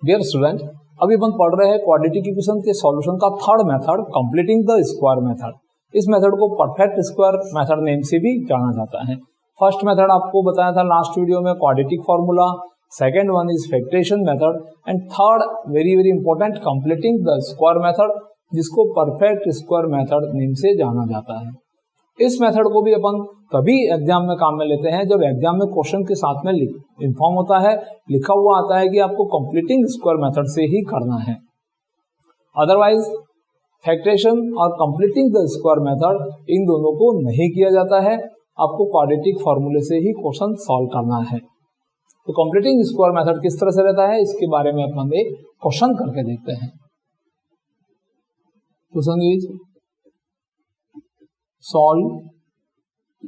Dear student, अभी अपन पढ़ रहे हैं क्वाड्रेटिक इक्वेशन के सॉल्यूशन का third method, completing the square method. इस मेथड को परफेक्ट स्क्वायर मेथड नेम से भी जाना जाता है। फर्स्ट मेथड आपको बताया था लास्ट वीडियो में quadratic formula, second one is factorisation method and third very very important completing the square method, जिसको परफेक्ट स्क्वायर मेथड नेम से जाना जाता है। इस मेथड को भी अपन तभी एग्जाम में काम में लेते हैं जब एग्जाम में क्वेश्चन के साथ में इन्फॉर्म होता है, लिखा हुआ आता है कि आपको कंप्लीटिंग स्क्वायर मेथड से ही करना है। अदरवाइज फैक्टरेशन और completing the square method in दोनों को नहीं किया जाता है, आपको क्वाड्रेटिक फॉर्मूले से ही क्वेश्चन सॉल्व करना है। तो कंप्लीटिंग स्क्वायर मेथड किस तरह से रहता है इसके बारे में अपन एक क्वेश्चन करके देखते हैं। Question is solve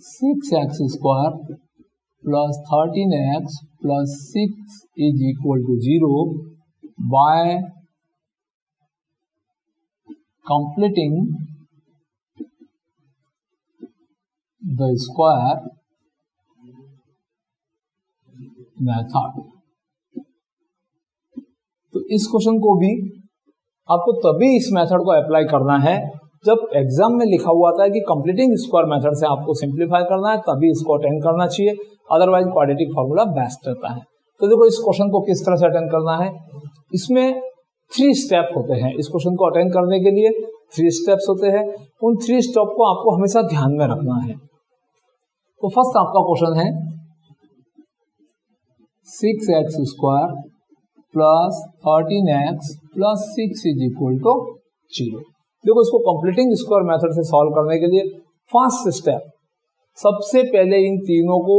6x square plus 13x plus 6 is equal to 0 by completing the square method। तो इस क्वेश्चन को भी आपको तभी इस मेथड को अप्लाई करना है जब एग्जाम में लिखा हुआ था कि कंप्लीटिंग स्क्वायर मेथड से आपको सिंपलीफाई करना है, तभी इसको अटेंड करना चाहिए। अदरवाइज क्वाड्रेटिक फॉर्मूला बेस्ट रहता है। तो देखो इस क्वेश्चन को किस तरह से अटेंड करना है। इसमें 3 स्टेप होते हैं। इस क्वेश्चन को अटेंड करने के लिए 3 स्टेप्स होते हैं। उन 3 स्टेप को आपको हमेशा ध्यान में रखना है। तो फर्स्ट आपका क्वेश्चन है 6x square plus 13x plus 6 is equal to 0। देखो इसको कंप्लीटिंग स्क्वायर मेथड से सॉल्व करने के लिए फर्स्ट स्टेप, सबसे पहले इन तीनों को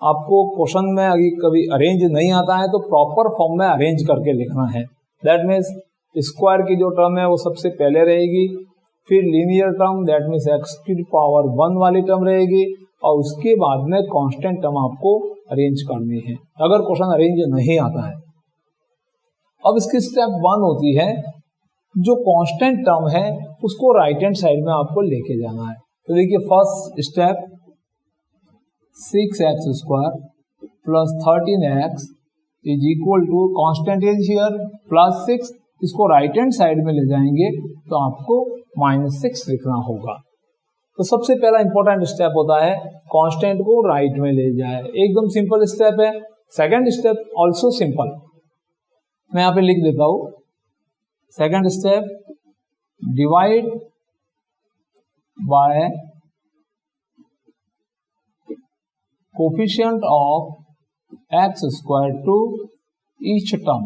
आपको क्वेश्चन में अगर कभी अरेंज नहीं आता है तो प्रॉपर फॉर्म में अरेंज करके लिखना है। दैट मीन्स स्क्वायर की जो टर्म है वो सबसे पहले रहेगी, फिर linear term that means x की पावर 1 वाली टर्म रहेगी और उसके बाद में कांस्टेंट टर्म आपको अरेंज करनी है अगर क्वेश्चन अरेंज नहीं आता है। अब इसकी स्टेप 1 होती है, जो कांस्टेंट टर्म है उसको राइट हैंड साइड में आपको लेके जाना है। तो देखिए first step 6x square plus 13x is equal to constant is here plus 6, इसको राइट हैंड साइड में ले जाएंगे तो आपको -6 लिखना होगा। तो सबसे पहला इंपॉर्टेंट स्टेप होता है कांस्टेंट को राइट में ले जाए, एकदम सिंपल स्टेप है। सेकेंड स्टेप ऑल्सो सिंपल, मैं यहाँ पे लिख देता हूं। Second step divide by coefficient of x square to each term.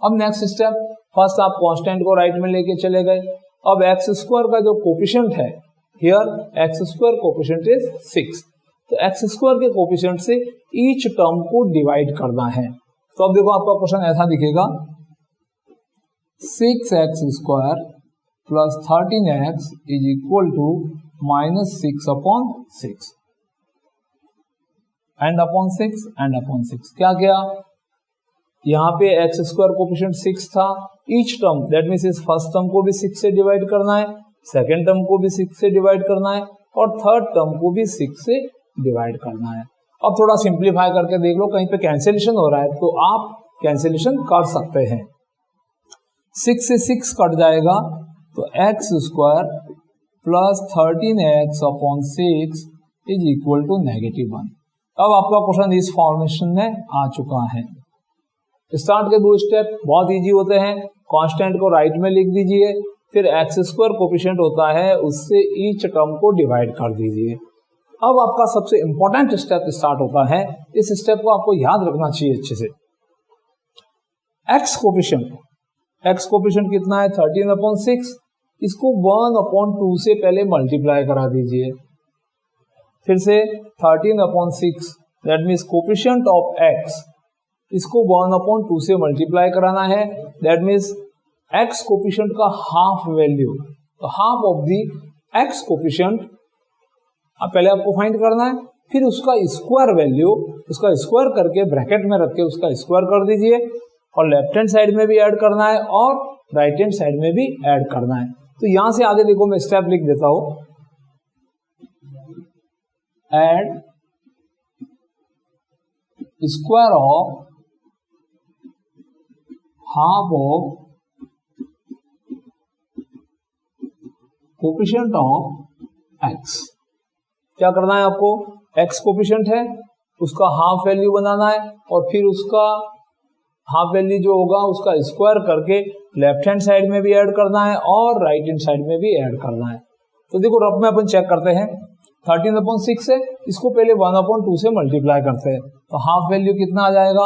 अब नेक्स्ट स्टेप, फर्स्ट आप कांस्टेंट को राइट में लेके चले गए। अब एक्स स्क्वायर का जो कोफिशिएंट है here, x square coefficient is 6, तो एक्स स्क्वायर के कोफिशिएंट से ईच टर्म को डिवाइड करना है। तो अब देखो आपका क्वेश्चन ऐसा दिखेगा 6x square plus 13x is equal to -6/6 and upon 6 and upon 6। क्या किया, यहाँ पे एक्स स्क्वायर कोफिशिएंट 6 था, ईच टर्म दैट मीन्स इस फर्स्ट टर्म को भी 6 से डिवाइड करना है, सेकेंड टर्म को भी 6 से डिवाइड करना है और थर्ड टर्म को भी 6 से डिवाइड करना है। अब थोड़ा सिंप्लीफाई करके देख लो, कहीं पे कैंसिलेशन हो रहा है तो आप कैंसिलेशन कर सकते हैं। 6 से 6 कट जाएगा तो x square plus 13x upon 6 is equal to -1। अब आपका क्वेश्चन इस फॉर्मेशन में आ चुका है। स्टार्ट के 2 स्टेप बहुत इजी होते हैं। कांस्टेंट को राइट में लिख दीजिए, फिर एक्स स्क्वायर कोफिशिएंट होता है उससे ईच टर्म को डिवाइड कर दीजिए। अब आपका सबसे इंपॉर्टेंट स्टेप स्टार्ट होता है। इस स्टेप को आपको याद रखना चाहिए अच्छे से। एक्स कोफिशिएंट कितना है 13/6, इसको 1/2 से पहले मल्टीप्लाई करा दीजिए। फिर से 13/6 that means coefficient of x, इसको 1/2 से मल्टीप्लाई कराना है। दैट मीन्स एक्स कोफिशिएंट का हाफ वैल्यू, तो half of the x coefficient पहले आपको फाइंड करना है, फिर उसका स्क्वायर वैल्यू, उसका स्क्वायर करके ब्रैकेट में रख के उसका स्क्वायर कर दीजिए और लेफ्ट हैंड साइड में भी ऐड करना है और राइट हैंड साइड में भी ऐड करना है। तो यहां से आगे देखो मैं स्टेप लिख देता हूं, add square of half of coefficient of x. क्या करना है आपको, एक्स कोफिशिएंट है उसका हाफ वैल्यू बनाना है और फिर उसका हाफ वैल्यू जो होगा उसका स्क्वायर करके लेफ्ट हैंड साइड में भी ऐड करना है और राइट हैंड साइड में भी ऐड करना है। तो देखो रफ में अपन चेक करते हैं, 13/6 है, इसको पहले 1/2 से मल्टीप्लाई करते हैं तो हाफ वैल्यू कितना आ जाएगा,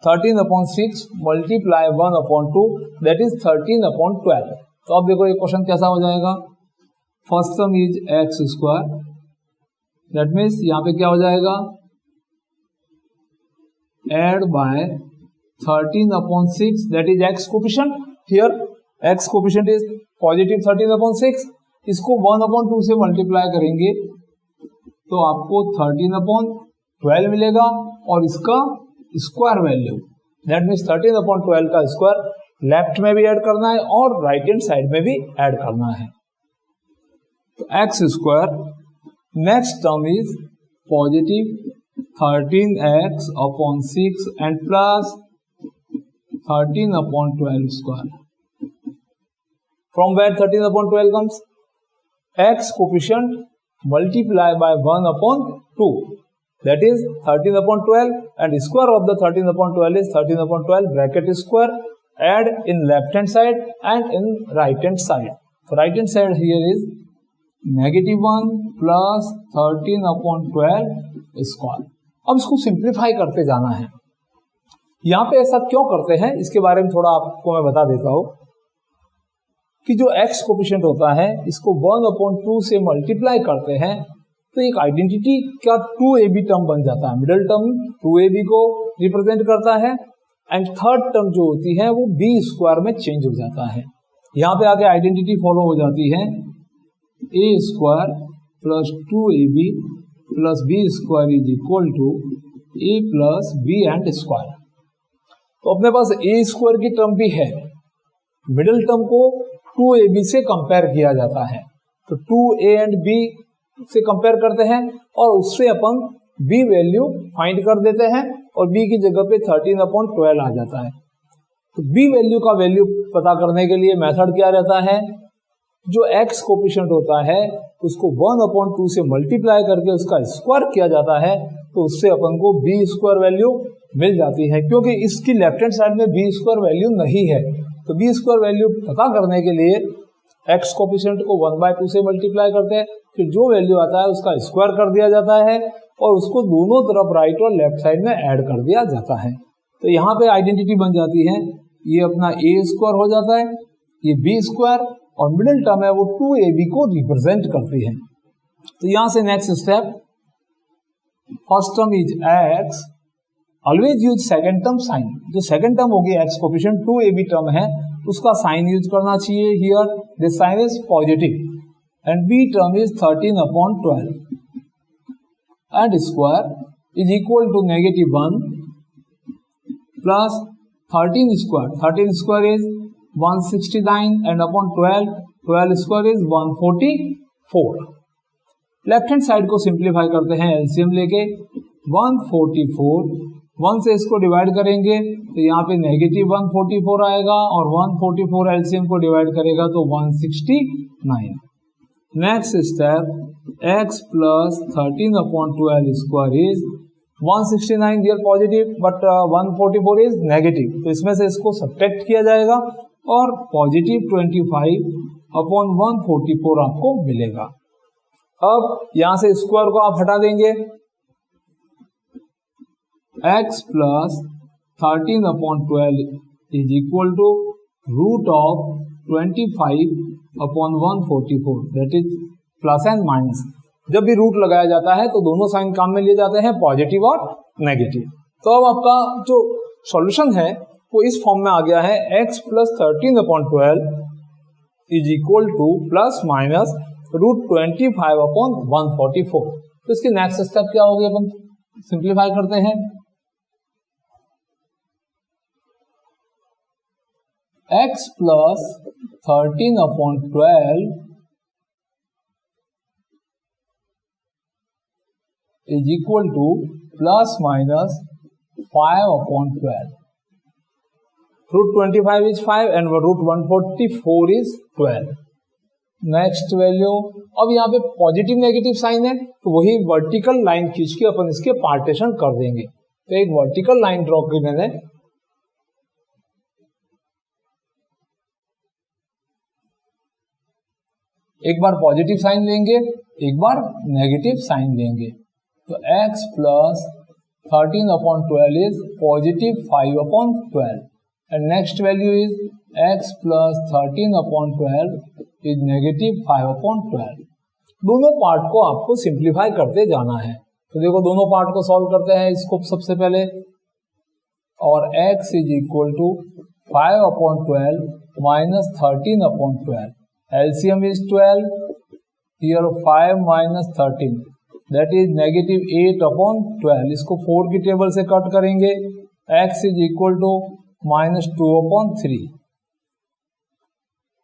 13/6 मल्टीप्लाई 1/2 दैट इज 13/12। तो अब देखो ये क्वेश्चन कैसा हो जाएगा, first term is x square, that means यहाँ पे क्या हो जाएगा, add by 13/6 that is x coefficient, here x coefficient is positive 13/6, इसको 1/2 से मल्टीप्लाई करेंगे तो आपको 13/12 मिलेगा और इसका स्क्वायर वैल्यू दैट मीन्स 13/12 का स्क्वायर लेफ्ट में भी ऐड करना है और राइट हैंड साइड में भी ऐड करना है। तो x square, next term is positive 13x/6 and plus 13/12 square. From where 13/12 comes, x coefficient multiply by 1/2 that is 13/12 and square of the 13/12 is 13/12 bracket square, add in left hand side and in right hand side. So right hand side here is -1 plus 13/12 square. अब इसको simplify करते जाना है। यहाँ पे ऐसा क्यों करते हैं इसके बारे में थोड़ा आपको मैं बता देता हूँ कि जो x कोफिशिएंट होता है इसको 1/2 से मल्टीप्लाई करते हैं तो एक आइडेंटिटी का 2ab टर्म बन जाता है, मिडिल टर्म 2ab को रिप्रेजेंट करता है एंड थर्ड टर्म जो होती है वो b स्क्वायर में चेंज हो जाता है। यहाँ पे आगे आइडेंटिटी फॉलो हो जाती है, a square plus 2ab plus b square is equal to a plus b and square. तो अपने पास a स्क्वायर की टर्म भी है, मिडिल टर्म को 2ab से कंपेयर किया जाता है तो 2a एंड b से कंपेयर करते हैं और उससे अपन b वैल्यू फाइंड कर देते हैं और b की जगह पे 13/12 आ जाता है। तो b वैल्यू का वैल्यू पता करने के लिए मेथड क्या रहता है, जो x कोफिशिएंट होता है उसको 1/2 से मल्टीप्लाई करके उसका स्क्वायर किया जाता है तो उससे अपन को b स्क्वायर वैल्यू मिल जाती है। क्योंकि इसकी लेफ्ट हैंड साइड में b स्क्वायर वैल्यू नहीं है तो b स्क्वायर वैल्यू पता करने के लिए x कोफिशिएंट को 1/2 से मल्टीप्लाई करते हैं, फिर जो वैल्यू आता है उसका स्क्वायर कर दिया जाता है और उसको दोनों तरफ राइट और लेफ्ट साइड में ऐड कर दिया जाता है। तो यहाँ पे आइडेंटिटी बन जाती है, ये अपना a स्क्वायर हो जाता है, ये b स्क्वायर और मिडिल टर्म है वो 2ab को रिप्रेजेंट करती है। तो यहाँ से next step, first term is x, always use second term sign, जो सेकेंड टर्म होगी x कोफिशिएंट 2ab टर्म है उसका साइन यूज करना चाहिए, here this sign is positive and b term is 13/12 and square is equal to -1 plus 13 square is 169 and upon 12 square is 144। Left hand side को simplify करते हैं LCM लेके, 144 1 से इसको डिवाइड करेंगे तो यहाँ पे -144 आएगा और 144 एलसीएम को डिवाइड करेगा तो 169। Next step, x plus 13/12 square is 169 here positive but 144 is negative तो इसमें से इसको सब्ट्रैक्ट किया जाएगा और पॉजिटिव 25/144 आपको मिलेगा। अब यहां से स्क्वायर को आप हटा देंगे, x plus 13/12 is equal to root of 25/144 that is plus and minus. जब भी रूट लगाया जाता है तो दोनों साइन काम में लिए जाते हैं, पॉजिटिव और नेगेटिव। तो अब आपका जो सॉल्यूशन है वो इस फॉर्म में आ गया है, x plus 13/12 is equal to plus minus root 25/144। तो इसके नेक्स्ट स्टेप क्या होगी, अपन सिंप्लीफाई करते हैं, x plus 13/12 is equal to plus minus 5/12। Root 25 is 5 and root 144 is 12। Next value, अब यहाँ पे पॉजिटिव नेगेटिव साइन है तो वही वर्टिकल लाइन खींच के अपन इसके पार्टीशन कर देंगे। तो एक वर्टिकल लाइन ड्रॉ की मैंने, एक बार पॉजिटिव साइन लेंगे, एक बार नेगेटिव साइन लेंगे। तो x plus 13/12 is positive 5/12 and next value is x plus 13/12 is negative 5/12। दोनों पार्ट को आपको सिंप्लीफाई करते जाना है। तो देखो दोनों पार्ट को सॉल्व करते हैं इसको सबसे पहले, और x is equal to 5/12 minus 13/12। LCM is 12, here 5 minus 13, that is negative 8/12। इसको 4 की टेबल से कट करेंगे, x is equal to minus 2/3।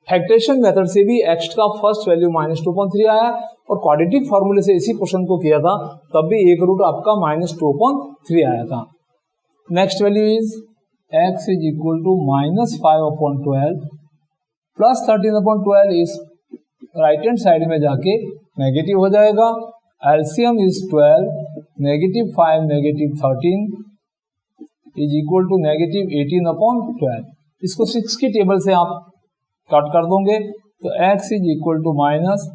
Factorisation method से भी x का फर्स्ट वैल्यू minus 2/3 आया, और क्वाड्रेटिक फॉर्मूले से इसी क्वेश्चन को किया था तब भी एक रूट आपका minus 2/3 आया था। Next value is x is equal to minus 5/12 plus 13/12 इस राइट हैंड साइड में जाके नेगेटिव हो जाएगा। LCM is 12, negative 5 negative 13 is equal to negative 18/12। इसको 6 की टेबल से आप कट कर दोगे तो x is equal to minus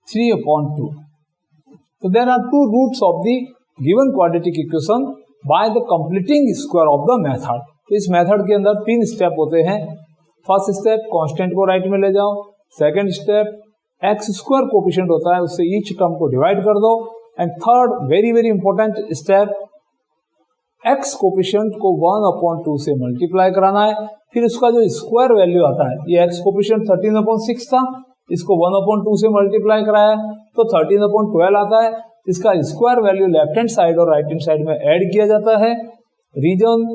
3/2। तो there are two roots of the given quadratic equation by the completing square of the method. तो इस मेथड के अंदर 3 स्टेप होते हैं। फर्स्ट स्टेप कांस्टेंट को राइट में ले जाओ, second step x square coefficient होता है उससे ईच टर्म को डिवाइड कर दो, and third very very important step x coefficient को 1/2 से मल्टीप्लाई कराना है। फिर उसका जो स्क्वायर वैल्यू आता है, ये एक्स कोफिशिएंट 13/6 था, इसको 1/2 से मल्टीप्लाई कराया तो 13/12 आता है। इसका square value left hand side और राइट हैंड साइड में ऐड किया जाता है। रीजन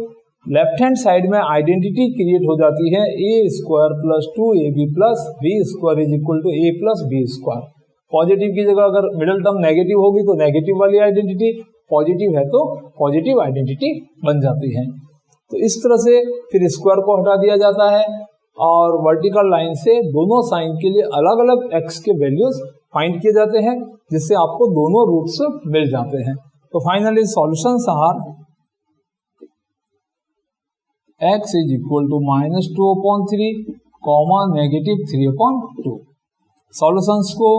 लेफ्ट हैंड साइड में आइडेंटिटी क्रिएट हो जाती है a square plus 2ab plus b square is equal to a plus b square. Positive की जगह अगर मिडिल टर्म नेगेटिव होगी तो नेगेटिव वाली आइडेंटिटी, पॉजिटिव है तो पॉजिटिव आइडेंटिटी बन जाती है। तो इस तरह से फिर स्क्वायर को हटा दिया जाता है और वर्टिकल लाइन से दोनों साइन के लिए अलग अलग x के वैल्यूज फाइंड किए जाते हैं, जिससे आपको दोनों रूट्स मिल जाते हैं। तो finally solutions are x is equal to minus 2/3 comma negative 3/2। Solutions को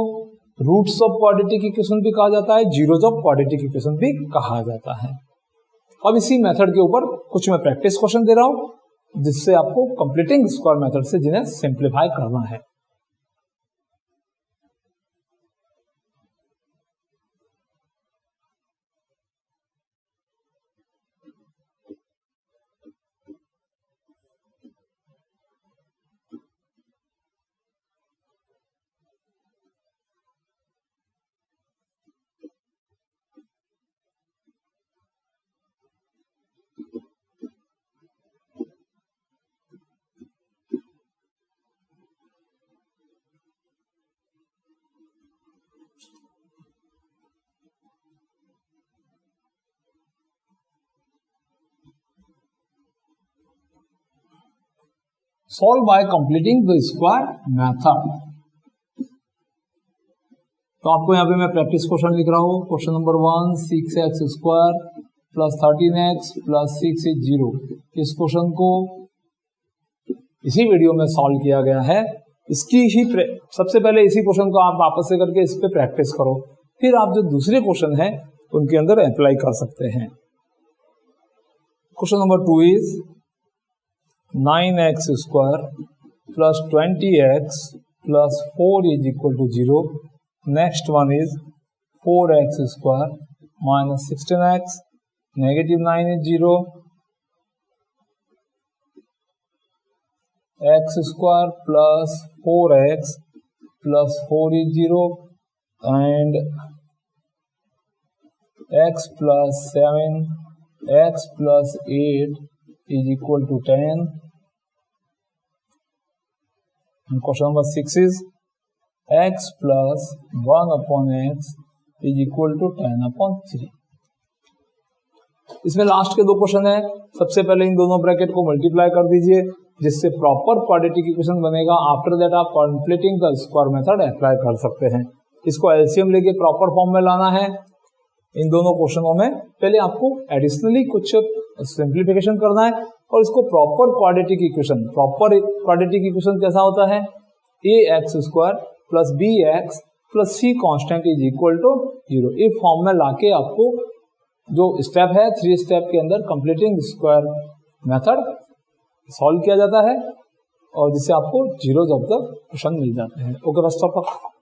रूट्स ऑफ क्वाड्रेटिक इक्वेशन भी कहा जाता है, जीरोज ऑफ क्वाड्रेटिक इक्वेशन भी कहा जाता है। अब इसी मेथड के ऊपर कुछ मैं प्रैक्टिस क्वेश्चन दे रहा हूं जिससे आपको कंप्लीटिंग स्क्वायर मेथड से जिन्हें सिंप्लीफाई करना है। Solve by completing the square method. तो आपको यहाँ पे मैं प्रैक्टिस क्वेश्चन लिख रहा हूँ। Question number 1, 6x square plus 13x plus 6 is 0। इस क्वेश्चन को इसी वीडियो में सॉल्व किया गया है। इसकी ही सबसे पहले इसी क्वेश्चन को आप वापस से करके इस पे प्रैक्टिस करो, फिर आप जो दूसरे क्वेश्चन है उनके अंदर अप्लाई कर सकते हैं। Question number 2 is 9x square plus 20x plus 4 is equal to 0। Next one is 4x square minus 16x negative 9 is 0। x square plus 4x plus 4 is 0 and x plus 7 x plus 8 is equal to 10. And question number 6 is x plus 1 upon x is equal to 10 upon 3. इसमें last के दो question है। सबसे पहले इन दोनों bracket को multiply कर दीजिए जिससे प्रॉपर क्वाड्रेटिक इक्वेशन बनेगा। आफ्टर दैट आप completing the square method apply कर सकते हैं। इसको एलसीएम लेके प्रॉपर फॉर्म में लाना है। इन दोनों क्वेश्चनों में पहले आपको एडिशनली कुछ सिंप्लीफिकेशन करना है और इसको प्रॉपर क्वाड्रेटिक इक्वेशन कैसा होता है, A X square plus B X plus C constant is equal to 0। इस फॉर्म में लाके आपको जो स्टेप है 3 स्टेप के अंदर कंप्लीटिंग स्क्वायर मेथड सॉल्व किया जाता है और जिससे आपको जीरोज ऑफ द क्वेश्चन मिल जाते हैं। Okay, best of luck.